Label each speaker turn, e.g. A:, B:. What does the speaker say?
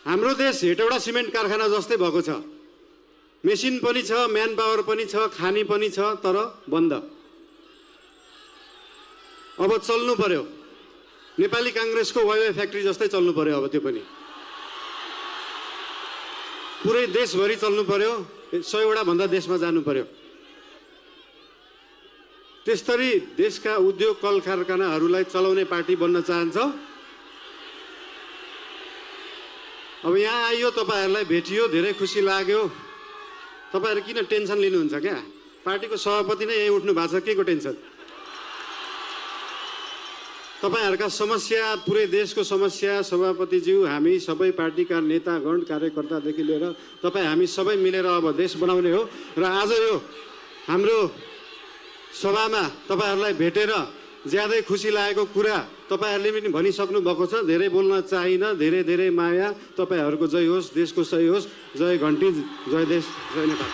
A: हाम्रो देश हेटौडा सिमेन्ट कारखाना जस्तै भएको छ। मेसिन पनि छ, म्यान पावर पनि छ, खानी पनि छ, तर बन्द। अब चल्नु पर्यो, नेपाली कांग्रेसको वाइवाई फ्याक्ट्री जस्तै चल्नु पर्यो। अब त्यो पनि पुरै देशभरि चल्नु पर्यो, 100 वटा भन्दा देशमा जानु पर्यो। त्यसरी देशका उद्योग कल कारखानाहरूलाई चलाउने पार्टी बन्न चाहन्छ। अब यहाँ आइयो, तपाईहरुलाई भेटियो, धेरै खुसी लाग्यो। तपाईहरु किन टेन्सन लिनुहुन्छ क्या? पार्टीको सभापति नै यही उठ्नु भएको छ, केको टेन्सन? तपाईहरुका समस्या, पुरै देशको समस्या सभापतिज्यू, हामी सबै पार्टीका नेतागण कार्यकर्तादेखि लिएर तपाई हामी सबै मिलेर अब देश बनाउने हो। र आज यो हाम्रो सभामा तपाईहरुलाई भेटेर ज्यादै खुसी लागेको कुरा तपाईहरुले पनि भनिसक्नु भएको छ। धेरै बोल्न चाहिन। धेरै धेरै माया। तपाईहरुको जय होस्, देशको सही होस्। जय घण्टी, जय देश, जय नेपाल।